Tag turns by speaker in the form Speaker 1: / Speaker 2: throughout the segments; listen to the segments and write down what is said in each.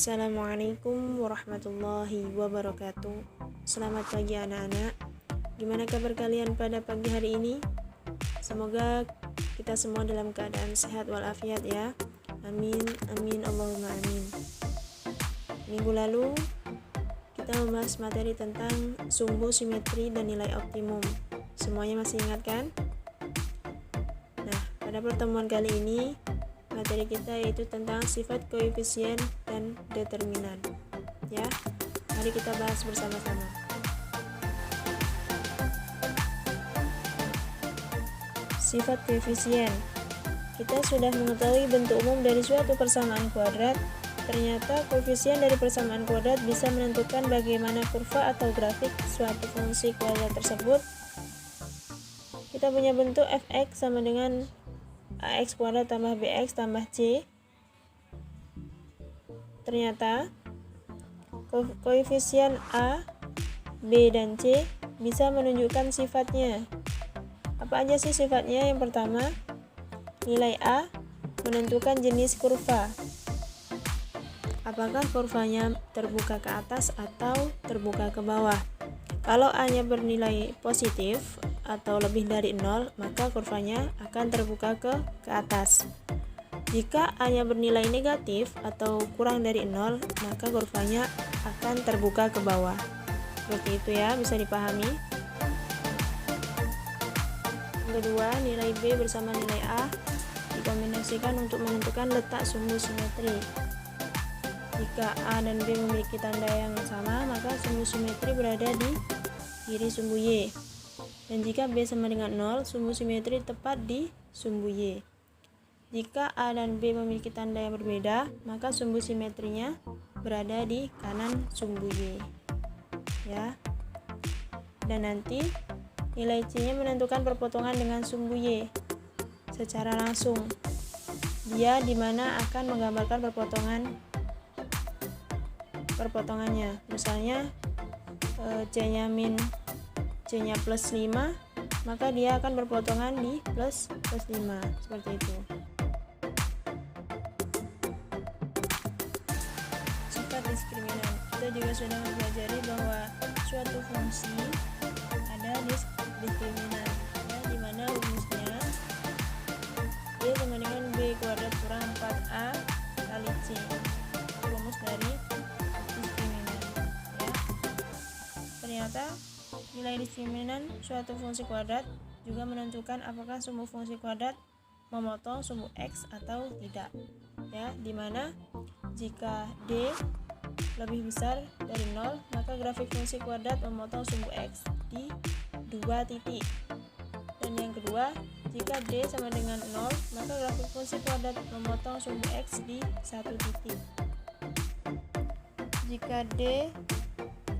Speaker 1: Assalamualaikum warahmatullahi wabarakatuh. Selamat pagi anak-anak. Gimana kabar kalian pada pagi hari ini? Semoga kita semua dalam keadaan sehat walafiat ya. Amin, amin, Allahumma amin. Minggu lalu kita membahas materi tentang sumbu, simetri, dan nilai optimum. Semuanya masih ingat kan? Nah, pada pertemuan kali ini materi kita yaitu tentang sifat, koefisien, dan determinan. Ya, mari kita bahas bersama-sama. Sifat koefisien. Kita sudah mengetahui bentuk umum dari suatu persamaan kuadrat. Ternyata koefisien dari persamaan kuadrat bisa menentukan bagaimana kurva atau grafik suatu fungsi kuadrat tersebut. Kita punya bentuk fx sama dengan ax kuadrat tambah bx tambah c. Ternyata koefisien a, b, dan c bisa menunjukkan sifatnya. Apa aja sih sifatnya? Yang pertama, nilai a menentukan jenis kurva. Apakah kurvanya terbuka ke atas atau terbuka ke bawah? Kalau a-nya bernilai positif atau lebih dari 0, maka kurvanya akan terbuka ke atas. Jika a-nya bernilai negatif atau kurang dari 0, maka kurvanya akan terbuka ke bawah. Seperti itu ya, bisa dipahami. Yang kedua, nilai b bersama nilai a dikombinasikan untuk menentukan letak sumbu simetri. Jika a dan b memiliki tanda yang sama, maka sumbu simetri berada di kiri sumbu y. Dan jika b sama dengan 0, sumbu simetri tepat di sumbu y. Jika a dan b memiliki tanda yang berbeda, maka sumbu simetrinya berada di kanan sumbu y. Ya. Dan nanti nilai c-nya menentukan perpotongan dengan sumbu y secara langsung. Dia dimana akan menggambarkan perpotongannya. Misalnya c-nya plus 5, maka dia akan berpotongan di plus 5, seperti itu. Sifat diskriminan. Kita juga sudah mempelajari bahwa suatu fungsi ada diskriminan, ya, dimana rumusnya y sama dengan b kuadrat kurang 4a kali c. Itu rumus dari diskriminan, ya. Ternyata nilai diskriminan suatu fungsi kuadrat juga menentukan apakah sumbu fungsi kuadrat memotong sumbu x atau tidak, ya, dimana jika d lebih besar dari 0, maka grafik fungsi kuadrat memotong sumbu x di 2 titik. Dan yang kedua, jika d sama dengan 0, maka grafik fungsi kuadrat memotong sumbu x di 1 titik. Jika d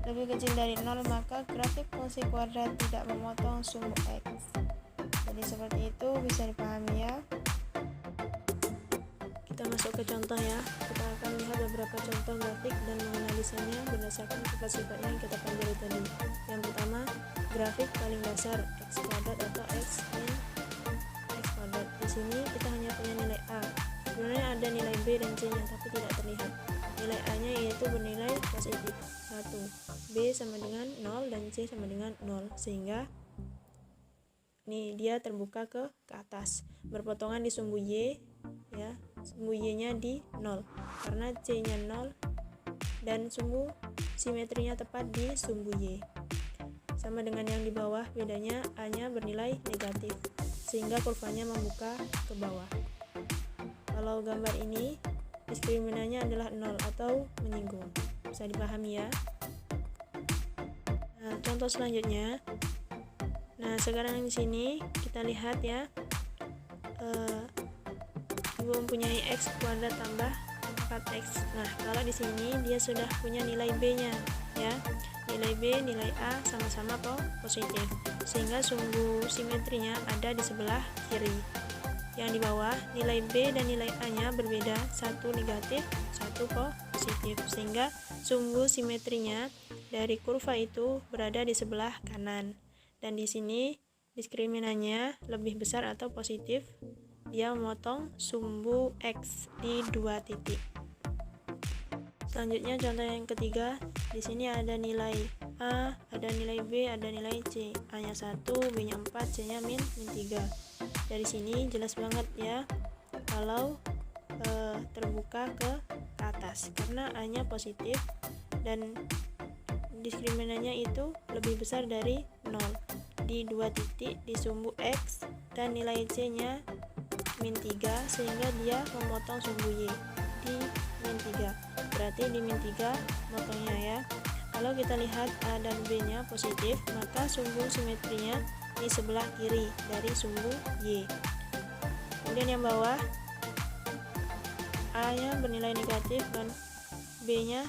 Speaker 1: lebih kecil dari 0, maka grafik fungsi kuadrat tidak memotong sumbu x. Jadi seperti itu, bisa dipahami ya. Kita masuk ke contoh ya. Kita akan lihat beberapa contoh grafik dan menganalisanya berdasarkan sifat-sifat yang kita pelajari tadi. Yang pertama, grafik paling dasar x kuadrat atau x min x kuadrat. Di sini kita hanya punya nilai a. Sebenarnya ada nilai b dan c-nya tapi tidak terlihat. Nilai a-nya yaitu bernilai positif 1, b sama dengan 0 dan c sama dengan 0, sehingga nih dia terbuka ke atas, berpotongan di sumbu y, ya. Sumbu y-nya di 0 karena c-nya 0 dan sumbu simetrinya tepat di sumbu y. Sama dengan yang di bawah, bedanya a-nya bernilai negatif sehingga kurvanya membuka ke bawah. Kalau gambar ini diskriminannya adalah 0 atau menyinggung. Bisa dipahami ya. Nah, contoh selanjutnya. Nah, sekarang di sini kita lihat ya. Ibu mempunyai x kuadrat tambah 4x. Nah, kalau di sini dia sudah punya nilai b-nya, ya. Nilai b, nilai a sama-sama positif, sehingga sumbu simetrinya ada di sebelah kiri. Yang di bawah, nilai b dan nilai a-nya berbeda, satu negatif, satu positif, sehingga sumbu simetrinya dari kurva itu berada di sebelah kanan. Dan di sini diskriminannya lebih besar atau positif, dia memotong sumbu x di 2 titik. Selanjutnya contoh yang ketiga, di sini ada nilai A, ada nilai B, ada nilai C. A-nya 1, B-nya 4, C-nya min 3. Dari sini jelas banget ya kalau terbuka ke atas karena A-nya positif dan diskriminannya itu lebih besar dari 0 di 2 titik di sumbu X dan nilai C-nya min 3 sehingga dia memotong sumbu Y di min 3. Berarti di min 3 motongnya ya. Kalau kita lihat A dan B-nya positif, maka sumbu simetrinya di sebelah kiri dari sumbu Y. Kemudian yang bawah, A-nya bernilai negatif dan B-nya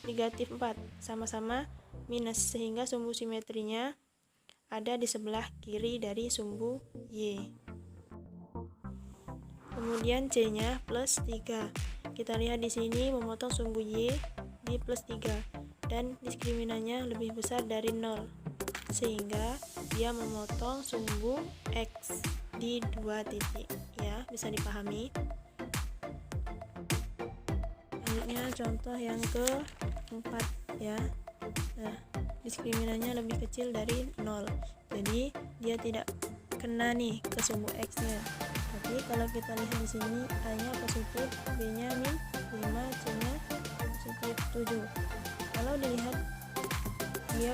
Speaker 1: negatif 4, sama-sama minus, sehingga sumbu simetrinya ada di sebelah kiri dari sumbu Y. Kemudian C-nya plus 3. Kita lihat di sini memotong sumbu Y di plus 3 dan diskriminannya lebih besar dari 0 sehingga dia memotong sumbu X di 2 titik ya, bisa dipahami. Selanjutnya contoh yang keempat ya. Nah, diskriminannya lebih kecil dari 0, jadi dia tidak kena nih ke sumbu X-nya. Tapi kalau kita lihat di sini A-nya positif, B-nya min 5, C-nya positif 7. Kalau dilihat dia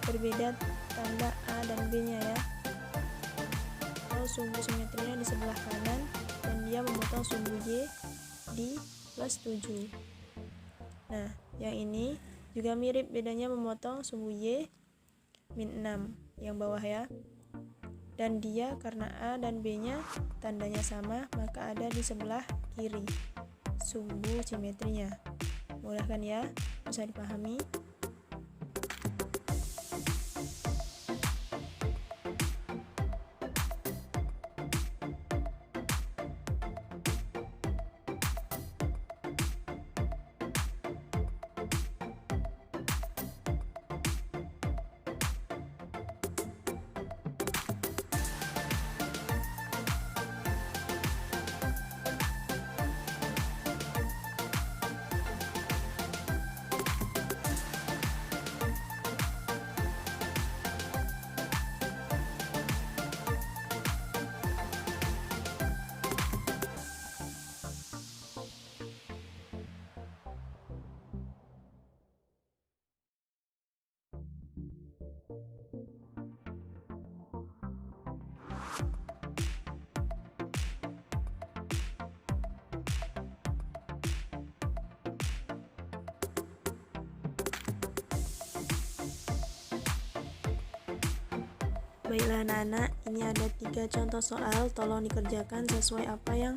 Speaker 1: berbeda tanda A dan B-nya ya. Kalau sumbu simetrinya di sebelah kanan dan dia memotong sumbu Y di plus 7. Nah, yang ini juga mirip, bedanya memotong sumbu Y min 6 yang bawah ya. Dan dia karena A dan B-nya tandanya sama, maka ada di sebelah kiri sumbu simetrinya. Mudah kan ya? Bisa dipahami? Baiklah anak-anak, ini ada 3 contoh soal, tolong dikerjakan sesuai apa yang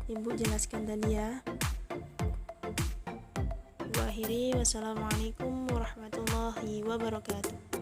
Speaker 1: Ibu jelaskan tadi ya. Ibu akhiri, wassalamualaikum warahmatullahi wabarakatuh.